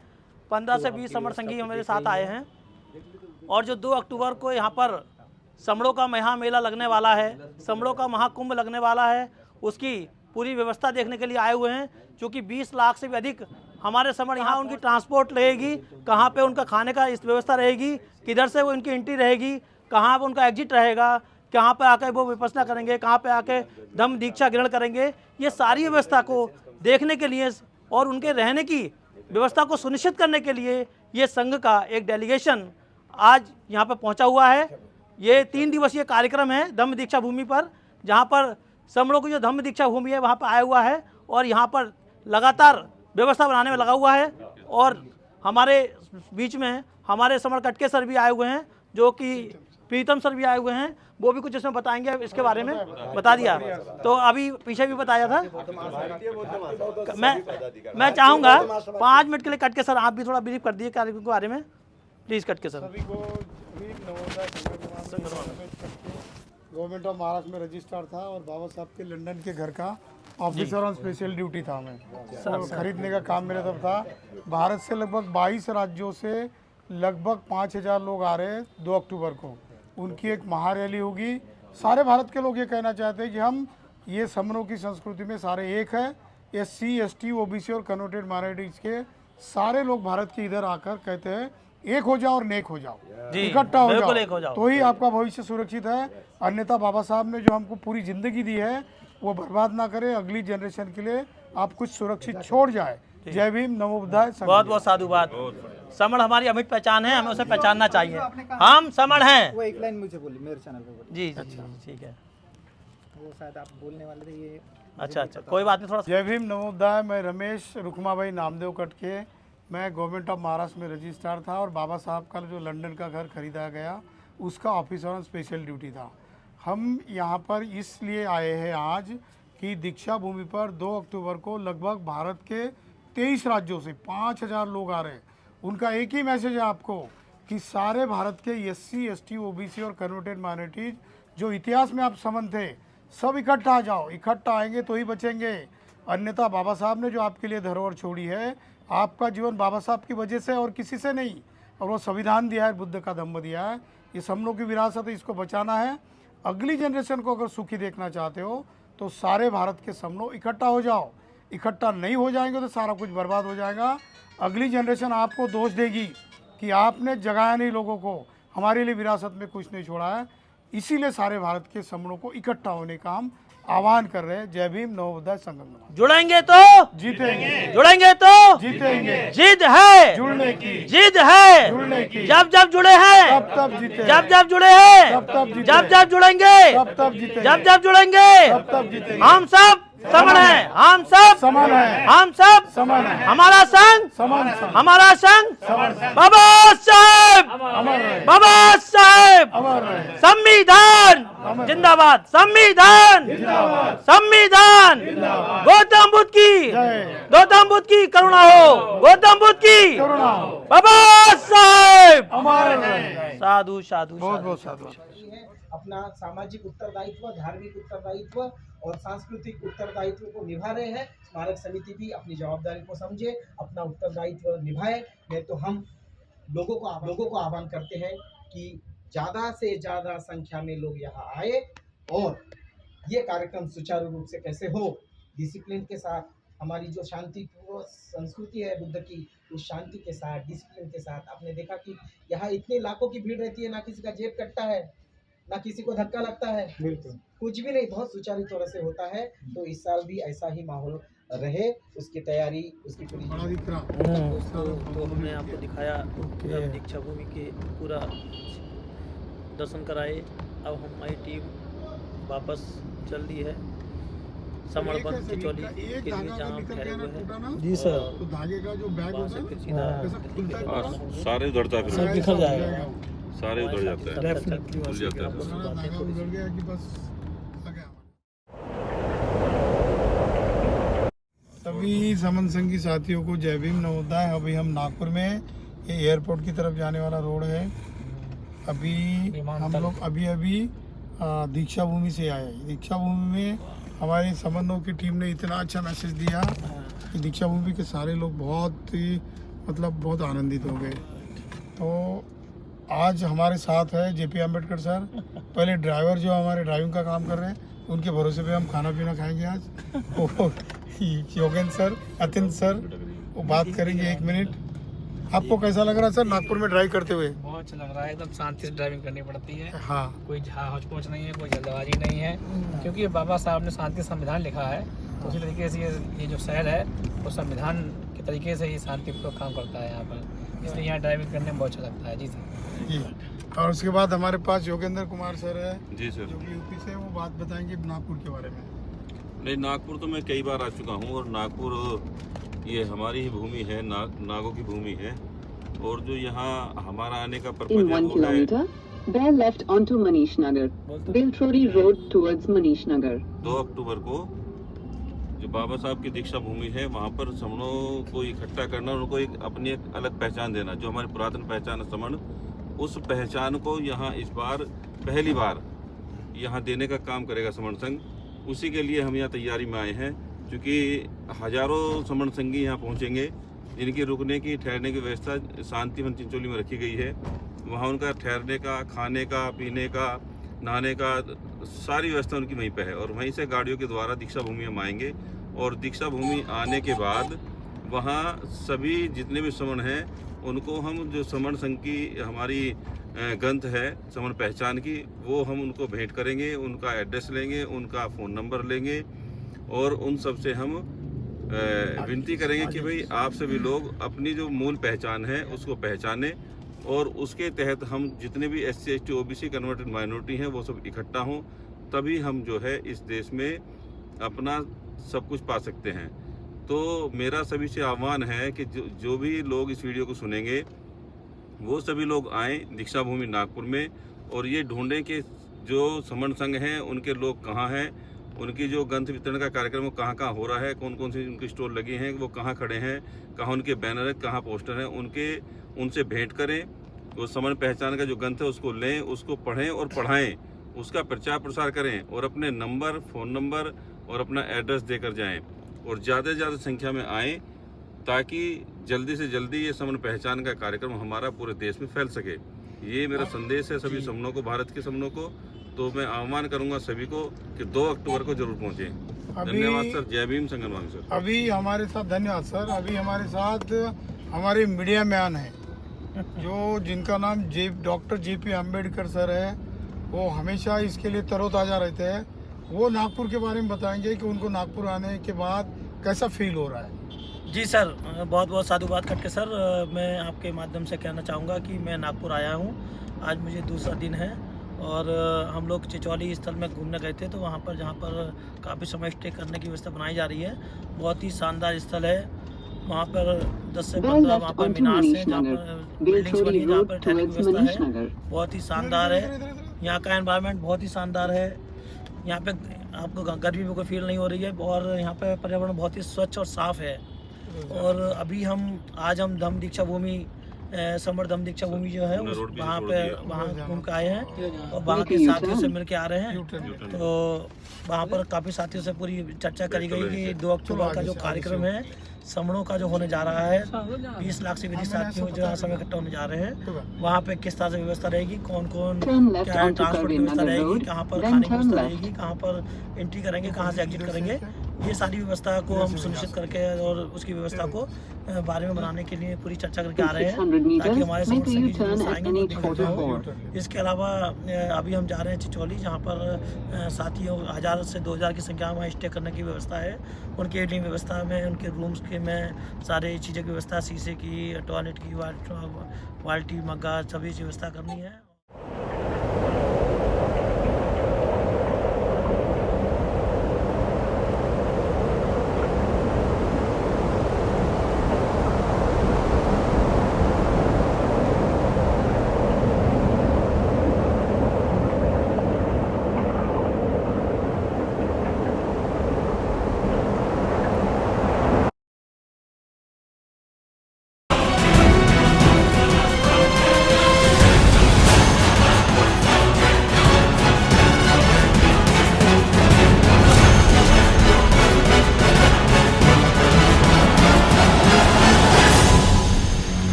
15 से 20 समर संगी मेरे साथ आए हैं। और जो 2 अक्टूबर को यहाँ पर समड़ों का महामेला लगने वाला है, समड़ों का महाकुंभ लगने वाला है, उसकी पूरी व्यवस्था देखने के लिए आए हुए हैं। क्योंकि 20 लाख से भी अधिक हमारे समड़ यहाँ, उनकी ट्रांसपोर्ट रहेगी, कहाँ पे उनका खाने का इस व्यवस्था रहेगी, किधर से वो उनकी एंट्री रहेगी, कहाँ पे उनका एग्जिट रहेगा, कहाँ पे आके वो विपස්සना करेंगे, कहाँ पे आके धम्म दीक्षा ग्रहण करेंगे, ये सारी व्यवस्था को देखने के लिए और उनके रहने की व्यवस्था को सुनिश्चित करने के लिए ये संघ का एक डेलीगेशन आज यहाँ पर पहुँचा हुआ है। ये 3 दिवसीय कार्यक्रम है धम्म दीक्षा भूमि पर, जहाँ पर समड़ों की जो धम्म दीक्षा भूमि है वहाँ पर आया हुआ है और यहाँ पर लगातार व्यवस्था बनाने में लगा हुआ है। और हमारे बीच में हमारे समर कटके सर भी आए हुए हैं, जो कि प्रीतम सर भी आए हुए हैं, वो भी कुछ इसमें बताएंगे, इसके बारे में बता दिया। तो अभी पीछे भी बताया था। मैं चाहूँगा 5 मिनट के लिए कटके सर आप भी थोड़ा ब्रीफ कर दिए कार्यक्रम के बारे में, प्लीज़ कटके सर। सभी को गवर्नमेंट ऑफ महाराष्ट्र में रजिस्टर था और बाबा साहब के लंदन के घर का ऑफिसर ऑन स्पेशल ड्यूटी था मैं, और खरीदने का काम मेरा तब था। भारत से लगभग 22 राज्यों से लगभग 5000 लोग आ रहे हैं 2 अक्टूबर को। उनकी एक महारैली होगी। सारे भारत के लोग ये कहना चाहते हैं कि हम ये समरों की संस्कृति में सारे एक है। SC, ST, OBC और कन्वर्टेड माइनॉरिटीज के सारे लोग भारत के इधर आकर कहते हैं एक हो जाओ और नेक हो जाओ, इकट्ठा हो जाओ, तो ही आपका भविष्य सुरक्षित है। अन्यथा बाबा साहब ने जो हमको पूरी जिंदगी दी है वो बर्बाद ना करे, अगली जनरेशन के लिए आप कुछ सुरक्षित छोड़ जाए। जय भीम, नमो बुद्धाय। बहुत बहुत साधुवाद। समण हमारी अमिट पहचान है, हमें उसे पहचानना चाहिए। हम समण हैं। वो एक लाइन मुझे बोली, मेरे चैनल पे बोली। जी जी ठीक है। वो शायद आप बोलने वाले थे ये। अच्छा कोई बात नहीं, थोड़ा जय भीम, नमो बुद्धाय। मैं रमेश रुकमाबाई नामदेव कटके, मैं गवर्नमेंट ऑफ महाराष्ट्र में रजिस्ट्रार था और बाबा साहब का जो लंदन का घर खरीदा गया उसका ऑफिसर ऑन स्पेशल ड्यूटी था। हम यहाँ पर इसलिए आए हैं आज कि दीक्षा भूमि पर 2 अक्टूबर को लगभग भारत के 23 राज्यों से 5000 लोग आ रहे हैं। उनका एक ही मैसेज है आपको कि सारे भारत के SC, ST, OBC और कन्वर्टेड माइनॉरिटीज जो इतिहास में आप समझ थे, सब इकट्ठा आ जाओ। इकट्ठा आएंगे तो ही बचेंगे, अन्यथा बाबा साहब ने जो आपके लिए धरोहर छोड़ी है, आपका जीवन बाबा साहब की वजह से और किसी से नहीं। और वो संविधान दिया है, बुद्ध का धम्म दिया है, ये हम लोग की विरासत है, इसको बचाना है। अगली जनरेशन को अगर सुखी देखना चाहते हो तो सारे भारत के सब लोग इकट्ठा हो जाओ। इकट्ठा नहीं हो जाएंगे तो सारा कुछ बर्बाद हो जाएगा। अगली जनरेशन आपको दोष देगी कि आपने जगाया नहीं लोगों को, हमारे लिए विरासत में कुछ नहीं छोड़ा है। इसीलिए सारे भारत के समूहों को इकट्ठा होने का हम आह्वान कर रहे हैं। जय भीम, नमो बुद्धाय, संगम। जुड़ेंगे तो जीतेंगे, जुड़ेंगे तो जीतेंगे। जिद है जुड़ने की, जिद है जुड़ने की। जब जब जुड़े हैं तब जीते, जब जुड़े हैं तब जीते, जब जुड़ेंगे तब जीते, जब जुड़ेंगे तब जीते। हम सब समान है, हम सब समान है, हम सब समान है, हमारा संग समान हमारा संग समान बाबा साहेब, अमर रहे, बाबा साहेब, अमर रहे। संविधान जिंदाबाद, संविधान संविधान। गौतम बुद्ध की, गौतम बुद्ध की करुणा हो, गौतम बुद्ध की करुणा हो, बाबा साहेब। अमर रहे। साधु साधु बहुत बहुत साधु। अपना सामाजिक उत्तरदायित्व, धार्मिक उत्तरदायित्व और सांस्कृतिक उत्तरदायित्व को निभा रहे हैं। स्मारक समिति भी अपनी जवाबदारी को समझे, अपना उत्तरदायित्व निभाए। नहीं तो हम लोगों को आह्वान करते हैं कि ज़्यादा से ज़्यादा संख्या में लोग यहाँ आए और ये कार्यक्रम सुचारू रूप से कैसे हो, डिसिप्लिन के साथ। हमारी जो शांतिपूर्वक संस्कृति है बुद्ध की, उस शांति के साथ, डिसिप्लिन के साथ। आपने देखा कि यहाँ इतने लाखों की भीड़ रहती है, ना किसी का जेब कटता है, ना किसी को धक्का लगता है, कुछ भी नहीं, बहुत सुचारू तरह से होता है। तो इस साल भी ऐसा ही माहौल रहे, उसकी तैयारी, उसकी पूरी। दोस्तों, तो हमने आपको दिखाया दीक्षा भूमि के पूरा दर्शन कराए। अब हमारी टीम वापस चल दी है। समरबंद चिचौली के लिए जहाँ हम ठहरे हुए हैं। जी सर। तो धागे का जो बैग वहाँ होता से है फिर ना, सीधा ऐसा खुलता है, हाँ, सारे उधर जाते सब हैं, बिखर जाएगा। सारे उधर जाते हैं, डेफिनेटली खुल जाते हैं। सारा धागा उधड़ गया कि बस आ गया। सभी समन संघी साथियों को जय भीम नवोदय। अभी हम नागपुर में, ये एयरपोर्ट की तरफ जाने वाला रोड है। अभी हम लोग अभी दीक्षा भूमि से आए। दीक्षा भूमि में हमारी समन्वय की टीम ने इतना अच्छा मैसेज दिया कि दीक्षा भूमि के सारे लोग बहुत ही बहुत आनंदित हो गए। तो आज हमारे साथ है जेपी अम्बेडकर सर। पहले ड्राइवर जो हमारे ड्राइविंग का काम कर रहे हैं, उनके भरोसे पे हम खाना पीना खाएंगे आज। और योगेंद्र सर, अत्यंत सर, वो बात करेंगे 1 मिनट। आपको कैसा लग रहा है सर नागपुर में ड्राइव करते हुए? बहुत अच्छा लग रहा है, एकदम शांति से ड्राइविंग करनी पड़ती है। हाँ, कोई हौच-पौच नहीं है, कोई जल्दबाजी नहीं है, क्योंकि बाबा साहब ने शांति संविधान लिखा है। तो उसी तरीके से ये जो शहर है वो संविधान के तरीके से ही शांतिपूर्वक काम करता है यहाँ पर, इसलिए यहाँ ड्राइविंग करने में बहुत अच्छा लगता है। जी सर जी। और उसके बाद हमारे पास योगेंद्र कुमार सर है, जी सर। जो कि यूपी से, वो बात बताएंगे नागपुर के बारे में। नहीं, नागपुर तो मैं कई बार आ चुका हूँ, और नागपुर ये हमारी ही भूमि है, नागों की भूमि है। और जो यहाँ हमारा आने का In पर्पज 1 है वो है kilometer, bear left onto Manish Nagar, Biltrodi Road towards Manish Nagar. 2 अक्टूबर को जो बाबा साहब की दीक्षा भूमि है, वहाँ पर समणों को इकट्ठा करना, उनको एक अपनी एक अलग पहचान देना। जो हमारी पुरातन पहचान है समण, उस पहचान को यहाँ इस बार पहली बार यहाँ देने का काम करेगा समण संघ। उसी के लिए हम यहाँ तैयारी में आए हैं, क्योंकि हजारों समण संघी यहाँ पहुँचेंगे, जिनकी रुकने की, ठहरने की व्यवस्था शांतिवन चिंचोली में रखी गई है। वहाँ उनका ठहरने का, खाने का, पीने का, नहाने का सारी व्यवस्था उनकी वहीं पे है। और वहीं से गाड़ियों के द्वारा दीक्षा भूमि हम आएंगे। और दीक्षा भूमि आने के बाद वहाँ सभी जितने भी समण हैं, उनको हम जो समण संघ की हमारी ग्रंथ है समण पहचान की, वो हम उनको भेंट करेंगे, उनका एड्रेस लेंगे, उनका फ़ोन नंबर लेंगे, और उन सब से हम विनती करेंगे कि भाई आप सभी लोग अपनी जो मूल पहचान है उसको पहचानें, और उसके तहत हम जितने भी SC ST OBC converted minority हैं वो सब इकट्ठा हों, तभी हम जो है इस देश में अपना सब कुछ पा सकते हैं। तो मेरा सभी से आह्वान है कि जो भी लोग इस वीडियो को सुनेंगे, वो सभी लोग आएँ दीक्षा भूमि नागपुर में, और ये ढूंढें कि जो समण संघ हैं उनके लोग कहाँ हैं, उनकी जो ग्रंथ वितरण का कार्यक्रम वो कहाँ कहाँ हो रहा है, कौन कौन सी उनकी स्टॉल लगी हैं, वो कहाँ खड़े हैं, कहाँ उनके बैनर है, कहाँ पोस्टर हैं, उनसे भेंट करें। वो समण पहचान का जो ग्रंथ है उसको लें, उसको पढ़ें और पढ़ाएं, उसका प्रचार प्रसार करें, और अपने नंबर, फ़ोन नंबर और अपना एड्रेस देकर जाएं, और ज़्यादा से ज़्यादा संख्या में आएँ, ताकि जल्दी से जल्दी ये समण पहचान का कार्यक्रम हमारा पूरे देश में फैल सके। ये मेरा संदेश है सभी समणों को, भारत के समणों को। तो मैं आह्वान करूंगा सभी को कि 2 अक्टूबर को जरूर पहुंचें। धन्यवाद सर। जय भीम संगनवामी सर। अभी हमारे साथ, धन्यवाद सर। अभी हमारे साथ हमारे मीडिया मैन हैं, जो जिनका नाम डॉक्टर JP अम्बेडकर सर है। वो हमेशा इसके लिए तरोताज़ा रहते हैं। वो नागपुर के बारे में बताएंगे कि उनको नागपुर आने के बाद कैसा फील हो रहा है। जी सर, बहुत बहुत साधुवाद करके सर, मैं आपके माध्यम से कहना चाहूँगा कि मैं नागपुर आया हूँ। आज मुझे दूसरा दिन है, और हम लोग चिचौली स्थल में घूमने गए थे, तो वहाँ पर जहाँ पर काफ़ी समय स्टे करने की व्यवस्था बनाई जा रही है। बहुत ही शानदार स्थल है। वहाँ पर 10 से 15 वहाँ पर मीनार से, जहाँ पर बिल्डिंग्स बनी, जहाँ पर ठहरने की व्यवस्था है, बहुत ही शानदार है। यहाँ का एनवायरनमेंट बहुत ही शानदार है। यहाँ पे आपको गर्मी में कोई फील नहीं हो रही है, और यहाँ पे पर्यावरण बहुत ही स्वच्छ और साफ़ है। और अभी आज हम धम्म दीक्षा भूमि, समर धम्म दीक्षा भूमि जो है वहाँ घूम के आए हैं, और वहाँ के साथियों से मिल के आ रहे हैं। तो वहाँ पर काफ़ी साथियों से पूरी चर्चा करी गई कि 2 अक्टूबर का जो कार्यक्रम है समणों का जो होने जा रहा है, 20 लाख से भी अधिक साथियों जो यहाँ समय इकट्ठा होने जा रहे हैं, वहाँ पे किस तरह से व्यवस्था रहेगी, कौन कौन क्या ट्रांसपोर्ट की व्यवस्था रहेगी, कहाँ पर खाने की व्यवस्था रहेगी, कहाँ पर एंट्री करेंगे, कहाँ से एग्जिट करेंगे, ये सारी व्यवस्था को हम सुनिश्चित करके और उसकी व्यवस्था को बारे में बनाने के लिए पूरी चर्चा करके आ रहे हैं, ताकि हमारे आएंगे। इसके अलावा अभी हम जा रहे हैं चिचौली, जहाँ पर साथियों 1000 से 2000 की संख्या में स्टे करने की व्यवस्था है। उनके लिए व्यवस्था में, उनके रूम्स के में सारी चीज़ों की व्यवस्था, शीशे की, टॉयलेट की, बाल्टी, मग्गा, सभी व्यवस्था करनी है।